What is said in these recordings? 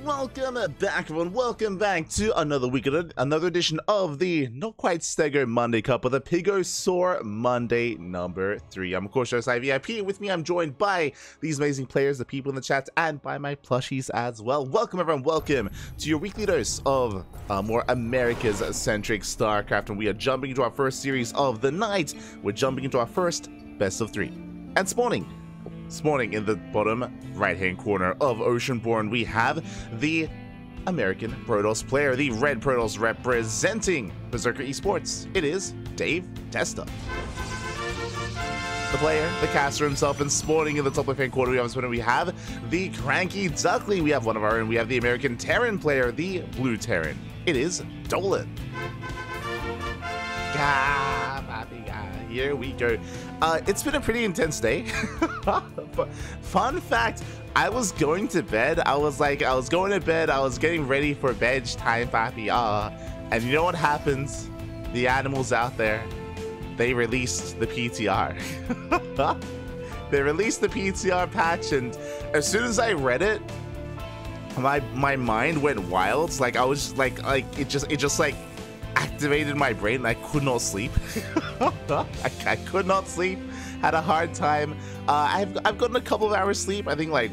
Welcome back, everyone. Welcome back to another week of another edition of the not quite StarCraft Monday Cup, but the PiGosaur Monday number 3. I'm of course your VIP, and with me I'm joined by these amazing players, the people in the chat, and by my plushies as well. Welcome, everyone. Welcome to your weekly dose of more Americas-centric StarCraft, and we are jumping into our first series of the night. We're jumping into our first best of 3, and spawning in the bottom right-hand corner of Oceanborn, we have the American Protoss player, the Red Protoss representing Berserker Esports. It is DaveTesta. The player, the caster himself, and spawning in the top left-hand corner, we have the Cranky Duckling. We have one of our own. We have the American Terran player, the Blue Terran. It is Dolan. Here we go. It's been a pretty intense day. Fun fact, I was going to bed. I was going to bed. I was getting ready for bed time, papi. And you know what happens? The animals out there, they released the PTR. They released the PTR patch, and as soon as I read it, my mind went wild. It's like I was it just activated my brain, and I could not sleep. I could not sleep. Had a hard time. I've gotten a couple of hours sleep. I think like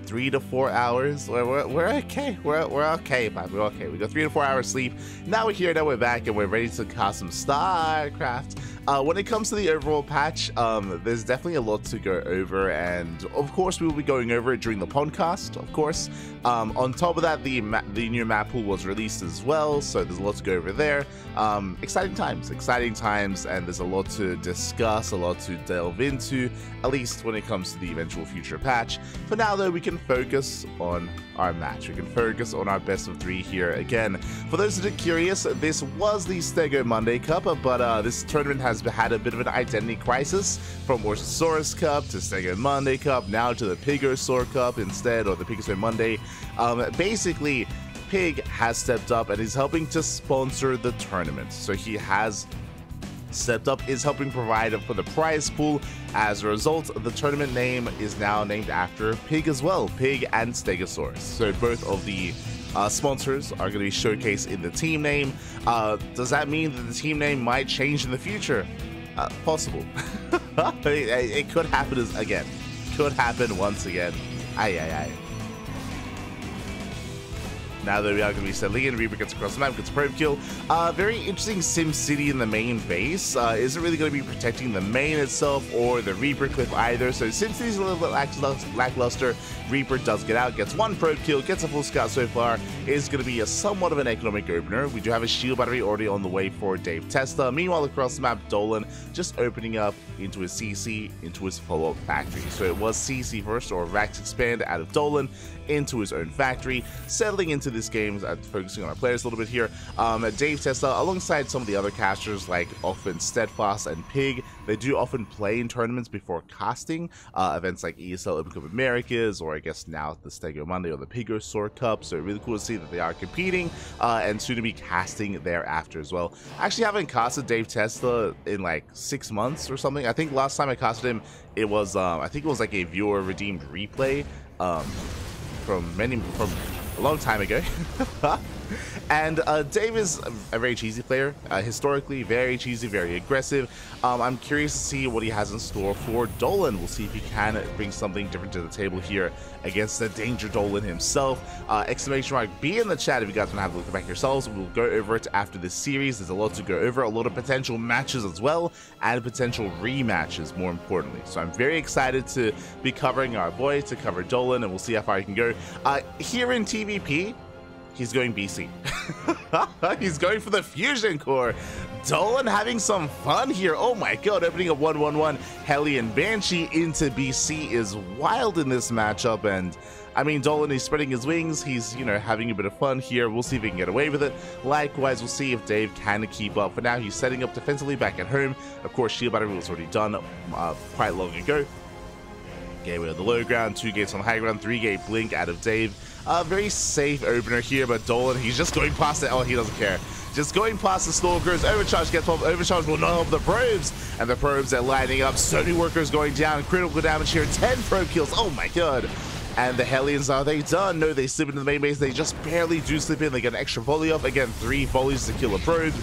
3 to 4 hours. We're okay. We're okay, man. We're okay. We got 3 to 4 hours sleep. Now we're here. Now we're back, and we're ready to cast some StarCraft. When it comes to the overall patch, there's definitely a lot to go over, and of course we will be going over it during the podcast, of course. On top of that, the new map pool was released as well, so there's a lot to go over there. Exciting times, and there's a lot to discuss, a lot to delve into, at least when it comes to the eventual future patch. For now, though, we can focus on our match. We can focus on our best of 3 here. Again, for those that are curious, this was the StarCraft Monday Cup, but this tournament has had a bit of an identity crisis, from Orsasaurus Cup to StarCraft Monday Cup, now to the PiGosaur Cup instead, or the PiGosaur Monday. Basically, Pig has stepped up and is helping to sponsor the tournament. So he has stepped up, is helping provide for the prize pool. As a result, the tournament name is now named after Pig as well, Pig and Stegosaurus. So both of the sponsors are going to be showcased in the team name. Does that mean that the team name might change in the future? Possible. It could happen again. Could happen once again. Aye. Now that we are going to be settling in, Reaper gets across the map, gets a probe kill. Very interesting Sim City in the main base. Isn't really going to be protecting the main itself or the Reaper cliff either. So Sim City's a little bit lackluster. Reaper does get out, gets 1 probe kill, gets a full scout so far. Is going to be somewhat of an economic opener. We do have a shield battery already on the way for DaveTesta. Meanwhile, across the map, Dolan just opening up into his CC, into his follow-up factory. So it was CC first, or Rax Expand out of Dolan into his own factory, settling into this game, focusing on our players a little bit here. DaveTesta, alongside some of the other casters like often Steadfast and Pig, they do often play in tournaments before casting, events like ESL Open Cup Americas, or I guess now the StarCraft Monday or the PiGosaur Cup. So really cool to see that they are competing, and soon to be casting thereafter as well. I actually haven't casted DaveTesta in like 6 months or something. I think last time I casted him, it was I think it was like a viewer redeemed replay from a long time ago. And Dave is a very cheesy player, historically very cheesy, very aggressive. I'm curious to see what he has in store for Dolan. We'll see if he can bring something different to the table here against the Danger Dolan himself. Exclamation mark B in the chat if you guys want to have a look back yourselves. We'll go over it after this series. There's a lot to go over, a lot of potential matches as well, and potential rematches more importantly. So I'm very excited to be covering our boy, to cover Dolan, and we'll see how far he can go. Here in TvP, he's going BC. He's going for the Fusion Core. Dolan having some fun here. Oh my god, opening a 1-1-1 Hellion Banshee into BC is wild in this matchup. And I mean, Dolan is spreading his wings. He's, having a bit of fun here. We'll see if he can get away with it. Likewise, we'll see if Dave can keep up. For now, he's setting up defensively back at home. Of course, shield battery was already done quite long ago. Gateway on the low ground, 2 gates on the high ground, 3-gate blink out of Dave. Very safe opener here, but Dolan, he's just going past it. Oh, he doesn't care. Just going past the Stalkers. Overcharge gets 12. Overcharge will not help the probes. And the probes are lighting up. So many workers going down. Critical damage here. 10 probe kills. Oh my god. And the Hellions, are they done? No, they slip into the main base. They just barely do slip in. They get an extra volley off. Again, 3 volleys to kill a probe.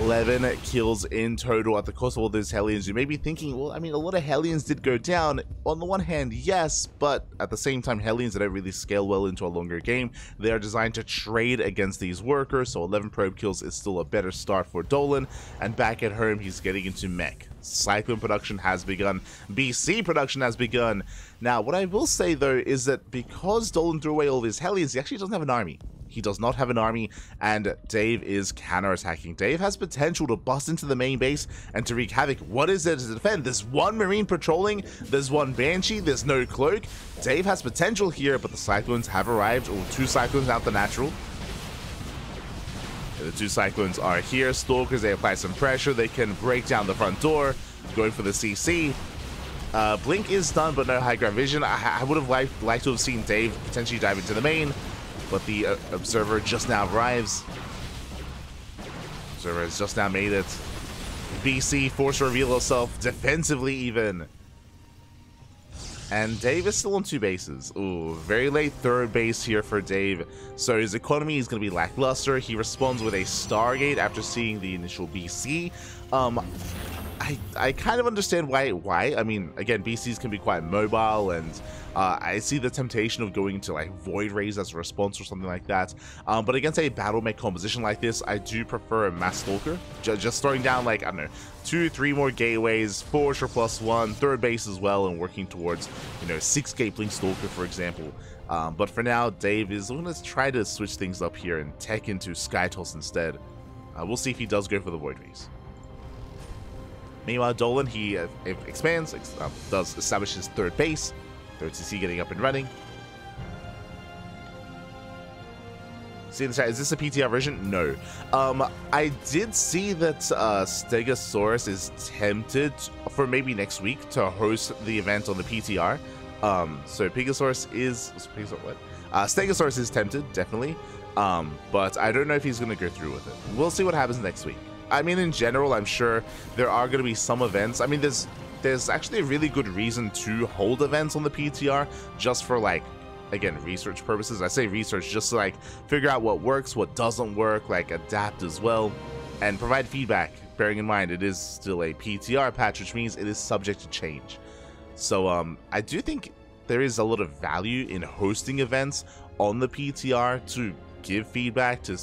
11 kills in total at the cost of all those Hellions. You may be thinking, well, I mean, a lot of Hellions did go down. On the one hand, yes, but at the same time, Hellions don't really scale well into a longer game. They are designed to trade against these workers, so 11 probe kills is still a better start for Dolan. And back at home, he's getting into mech. Cyclone production has begun. BC production has begun. Now, what I will say, though, is that because Dolan threw away all of his Hellions, he actually doesn't have an army. He does not have an army, and Dave is counter-attacking. Dave has potential to bust into the main base and to wreak havoc. What is there to defend? There's 1 Marine patrolling, there's 1 Banshee, there's no Cloak. Dave has potential here, but the Cyclones have arrived, or 2 Cyclones out the natural. The 2 Cyclones are here. Stalkers, they apply some pressure. They can break down the front door, going for the CC. Blink is done, but no high ground vision. I would have liked to have seen Dave potentially dive into the main, but the Observer just now arrives. Observer has just now made it. BC forced to reveal herself defensively even. And Dave is still on 2 bases. Ooh, very late 3rd base here for Dave. So his economy is going to be lackluster. He responds with a Stargate after seeing the initial BC. I kind of understand why. I mean, again, BCs can be quite mobile, and I see the temptation of going to like Void Rays as a response or something like that. But against a battle mech composition like this, I do prefer a Mass Stalker. Just throwing down like, I don't know, 2-3 more gateways, Forger +1, 3rd base as well, and working towards, you know, 6 Gateblink Stalker, for example. But for now, Dave is going to try to switch things up here and tech into Skytoss instead. We'll see if he does go for the Void Rays. Meanwhile, Dolan, he expands, does establish his 3rd base. 3rd CC getting up and running. See in the chat, is this a PTR version? No. I did see that Stegosaurus is tempted for maybe next week to host the event on the PTR. So PiGosaurus is... Stegosaurus is tempted, definitely. But I don't know if he's going to go through with it. We'll see what happens next week. I mean, in general, I'm sure there are going to be some events. I mean, there's actually a really good reason to hold events on the PTR just for, like, again, research purposes. I say research just to, like, figure out what works, what doesn't work, like, adapt as well, and provide feedback, bearing in mind it is still a PTR patch, which means it is subject to change. So, I do think there is a lot of value in hosting events on the PTR to give feedback, to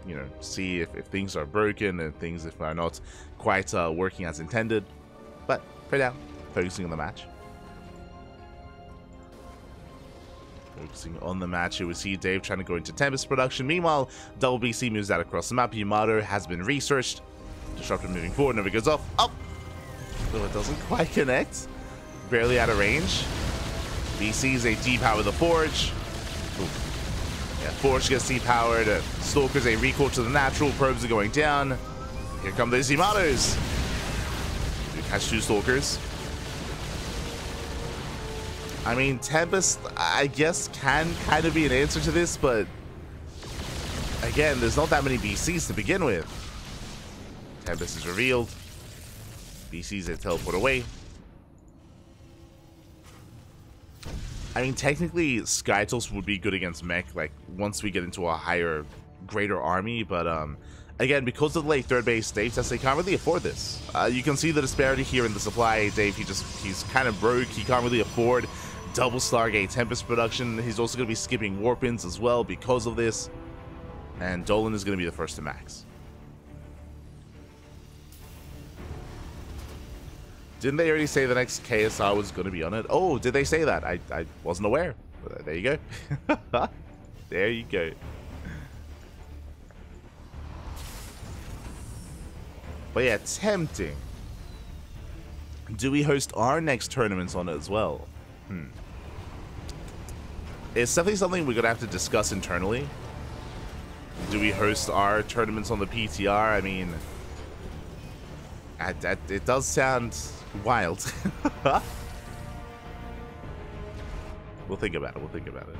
you know, see if things are broken and things if are not quite working as intended. But for now, focusing on the match. Focusing on the match, here we see Dave trying to go into Tempest production. Meanwhile, Double BC moves out across the map. Yamato has been researched. Disruptor moving forward, never goes off. Up! Though it doesn't quite connect. Barely out of range. BC's a depower the Forge. Ooh. Yeah, Forge gets depowered. Stalker's a recall to the natural. Probes are going down. Here come those Yamatos. We catch 2 Stalkers. I mean, Tempest, I guess, can kind of be an answer to this, but again, there's not that many BCs to begin with. Tempest is revealed. BCs are teleport away. I mean, technically, Skytoss would be good against mech, like, once we get into a higher, greater army, but, again, because of the late 3rd base, DaveTesta, they can't really afford this. You can see the disparity here in the supply. Dave, he's kind of broke. He can't really afford double Stargate Tempest production. He's also going to be skipping Warpins as well because of this. And Dolan is going to be the first to max. Didn't they already say the next KSR was going to be on it? Oh, did they say that? I wasn't aware. There you go. There you go. But yeah, tempting. Do we host our next tournaments on it as well? It's definitely something we're going to have to discuss internally. Do we host our tournaments on the PTR? I mean, it does sound wild. We'll think about it. We'll think about it.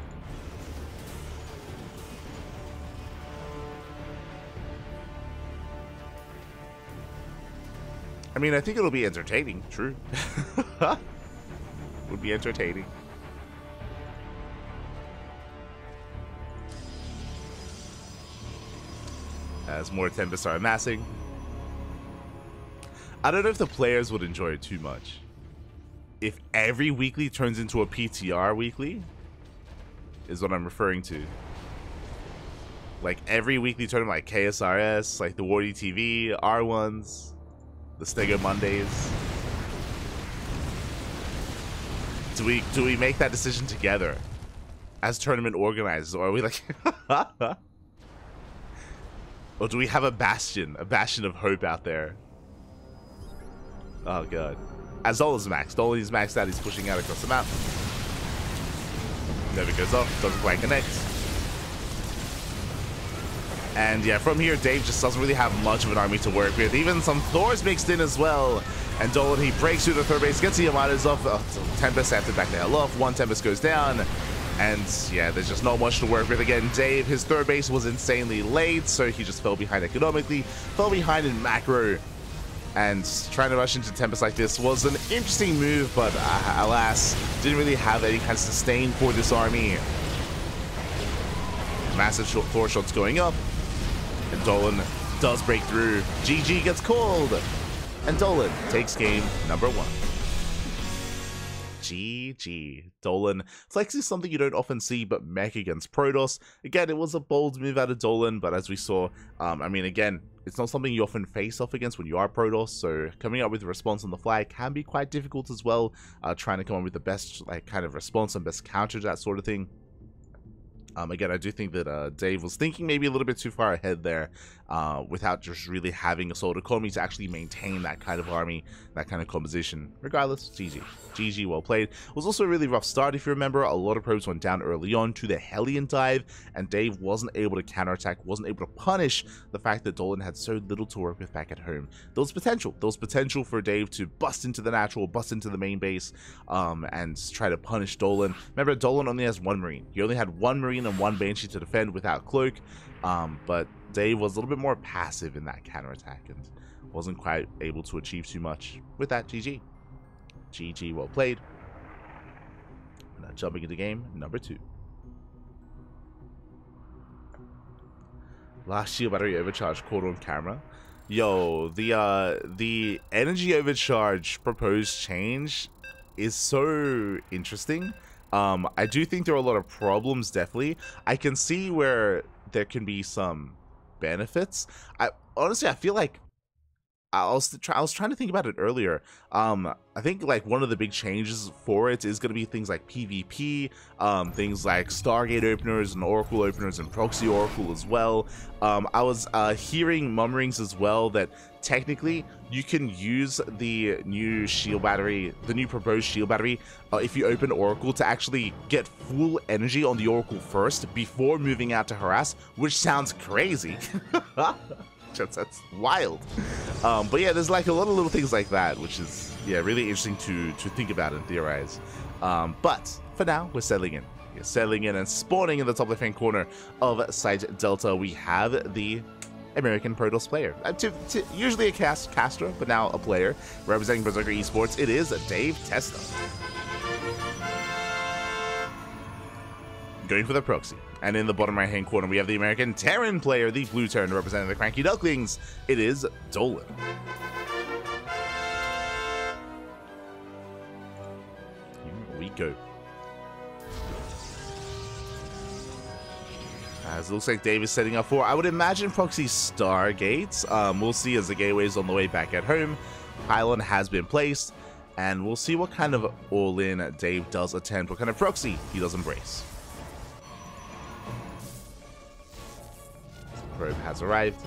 I mean, I think it'll be entertaining. True. Would be entertaining. as more Tempests are amassing. I don't know if the players would enjoy it too much. If every weekly turns into a PTR weekly, is what I'm referring to. Like every weekly tournament, like KSRS, like the Wardy TV, R1s, the Stego Mondays. Do we make that decision together as tournament organizers, or are we like, or do we have a bastion of hope out there? Oh god. As Dolan's maxed. Dolan's maxed out, he's pushing out across the map. Never goes off, doesn't quite connect. And yeah, from here, Dave just doesn't really have much of an army to work with. Even some Thors mixed in as well. And Dolan, he breaks through the third base, gets the Armadas off. Tempest have to back the hell off. One Tempest goes down. And yeah, there's just not much to work with. Again, Dave, his third base was insanely late, so he just fell behind economically, fell behind in macro. And trying to rush into Tempest like this was an interesting move, but alas, didn't really have any kind of sustain for this army. Massive Thor shots going up, and Dolan does break through. GG gets called, and Dolan takes game number 1. GG. Dolan flexing something you don't often see, but mech against Protoss. Again, it was a bold move out of Dolan, but as we saw, I mean, again, it's not something you often face off against when you are Protoss, so coming up with a response on the fly can be quite difficult as well, trying to come up with the best like kind of response and best counter to that sort of thing. Again, I do think that Dave was thinking maybe a little bit too far ahead there, without just really having a solid economy to actually maintain that kind of army, that kind of composition. Regardless, GG. GG, well played. It was also a really rough start, if you remember. A lot of probes went down early on to the Hellion dive, and Dave wasn't able to counterattack, wasn't able to punish the fact that Dolan had so little to work with back at home. There was potential. There was potential for Dave to bust into the natural, bust into the main base, and try to punish Dolan. Remember, Dolan only has 1 Marine. He only had 1 Marine and 1 Banshee to defend without Cloak, but Dave was a little bit more passive in that counterattack and wasn't quite able to achieve too much. With that, GG. GG, well played. Now jumping into game number 2. Last shield battery overcharge caught on camera. Yo, the energy overcharge proposed change is so interesting. I do think there are a lot of problems, definitely. I can see where there can be some benefits. Honestly, I feel like I was trying to think about it earlier. I think like one of the big changes for it is going to be things like PvP, things like Stargate openers and Oracle openers and Proxy Oracle as well. I was hearing murmurings as well that technically you can use the new shield battery, the new proposed shield battery, if you open Oracle, to actually get full energy on the Oracle first before moving out to harass, which sounds crazy. That's wild. But yeah, there's like a lot of little things like that, which is, yeah, really interesting to think about and theorize. But for now, we're settling in. We're settling in and spawning in the top left-hand corner of Site Delta. We have the American Protoss player. Usually a caster, but now a player. Representing Berserker Esports, it is DaveTesta. Going for the proxy. And in the bottom right-hand corner, we have the American Terran player, the blue Terran representing the Cranky Ducklings. It is Dolan. Here we go. As it looks like Dave is setting up for, I would imagine, proxy Stargates. We'll see as the gateway is on the way back at home. Pylon has been placed, and we'll see what kind of all-in Dave does attempt, what kind of proxy he does embrace. Probe has arrived.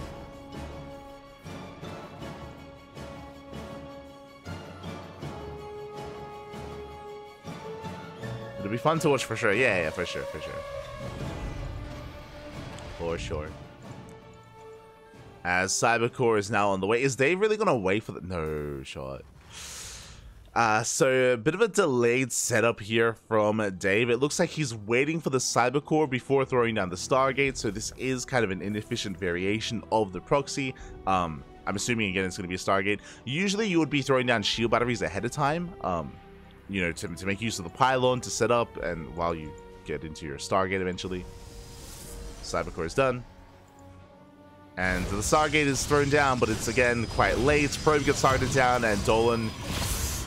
It'll be fun to watch for sure. Yeah, for sure. For sure. As Cybercore is now on the way. Is Dave really gonna wait for the... No shot. So a bit of a delayed setup here from Dave. It looks like he's waiting for the Cybercore before throwing down the Stargate, so this is kind of an inefficient variation of the proxy. I'm assuming, again, it's going to be a Stargate. Usually you would be throwing down shield batteries ahead of time, you know, to make use of the pylon to set up, and while you get into your Stargate eventually. Cybercore is done. And the Stargate is thrown down, but it's again quite late. Probe gets targeted down, and Dolan,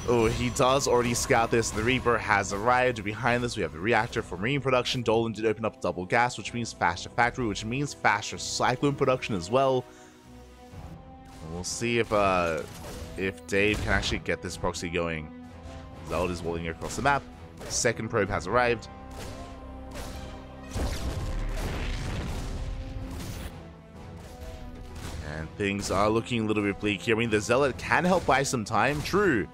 oh, he does already scout this. The Reaper has arrived. Behind this, we have the reactor for marine production. Dolan did open up double gas, which means faster factory, which means faster cyclone production as well. And we'll see if Dave can actually get this proxy going. Zeld is rolling across the map. Second probe has arrived. And things are looking a little bit bleak here. I mean, the Zealot can help buy some time, true.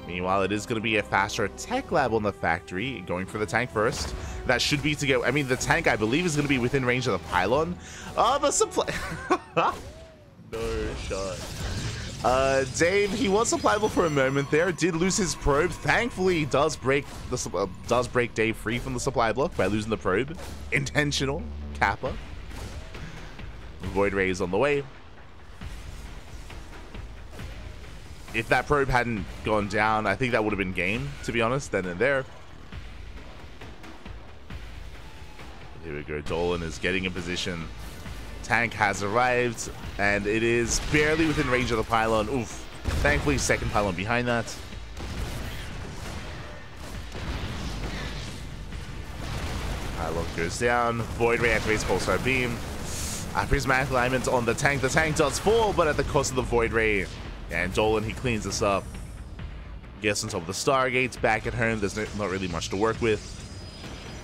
Meanwhile, it is going to be a faster tech lab on the factory, going for the tank first. That should be to go. I mean, the tank, I believe, is going to be within range of the pylon. Oh, the supply. No shot. Dave, he was supplyable for a moment there. Did lose his probe. Thankfully, he does break Dave free from the supply block by losing the probe. Intentional. Kappa. Void Ray is on the way. If that probe hadn't gone down, I think that would have been game, to be honest, then and there. Here we go. Dolan is getting in position. Tank has arrived, and it is barely within range of the pylon. Oof. Thankfully, second pylon behind that. Pylon goes down. Void Ray activates Pulsar Beam. Prismatic alignment on the tank. The tank does fall, but at the cost of the Void Ray. And Dolan, he cleans this up. Gets on top of the Stargates. Back at home, there's not really much to work with.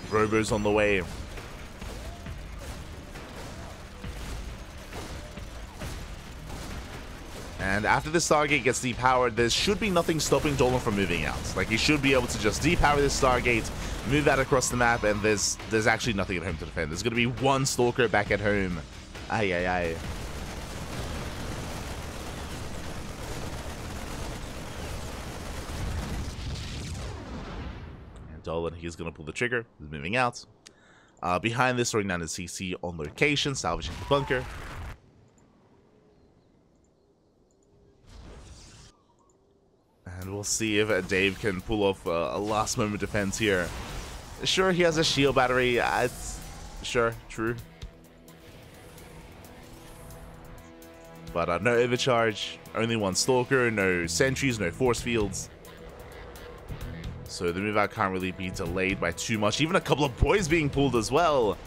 Robo's on the way. And after the Stargate gets depowered, there should be nothing stopping Dolan from moving out. Like, he should be able to just depower this Stargate, move that across the map, and there's actually nothing at home to defend. There's going to be one Stalker back at home. Ay, ay, ay. And Dolan, he's going to pull the trigger. He's moving out. Behind this, running down to CC on location, salvaging the bunker. And we'll see if Dave can pull off a last moment defense here. Sure, he has a shield battery. Sure, true. But no overcharge, only one Stalker, no sentries, no force fields. So the move out can't really be delayed by too much. Even a couple of boys being pulled as well.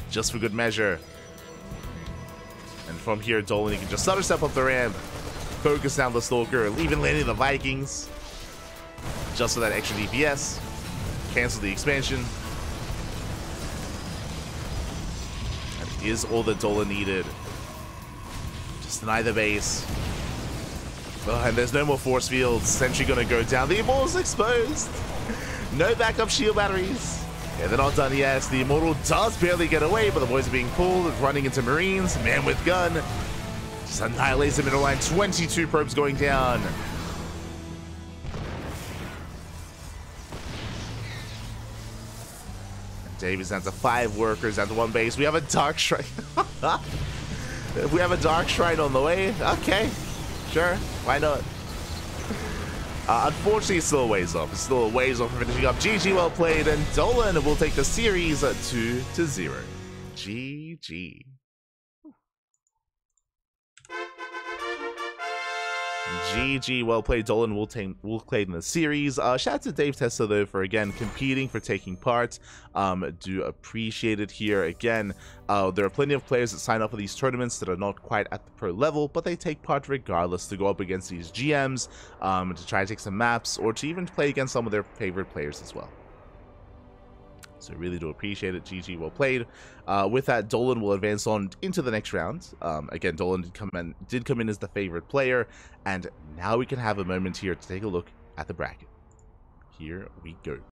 Just for good measure. And from here, Dolan, he can just stutter step up the ramp. Focus down the Stalker, even landing the Vikings. Just for that extra DPS. Cancel the expansion. That is all that Dolan needed. Just deny the base. Oh, and there's no more force fields. Sentry gonna go down. The Immortal's exposed. No backup shield batteries. Yeah, they're not done yet. The Immortal does barely get away, but the boys are being pulled, running into Marines. Man with gun. Just annihilates the middle line. 22 probes going down. Dave is down to 5 workers, down to 1 base. We have a Dark Shrine. We have a Dark Shrine on the way. Okay, sure, why not? Unfortunately, it's still a ways off. It's still a ways off from finishing up. GG, well played, and Dolan will take the series 2-0. GG. GG, well played. Dolan will play in the series. Shout out to DaveTesta though for again competing, for taking part. Do appreciate it here. Again, there are plenty of players that sign up for these tournaments that are not quite at the pro level, but they take part regardless to go up against these GMs, to try to take some maps, or to even play against some of their favorite players as well. So really do appreciate it. GG, well played. With that, Dolan will advance on into the next round. Again, Dolan did come in as the favorite player, and now we can have a moment here to take a look at the bracket. Here we go.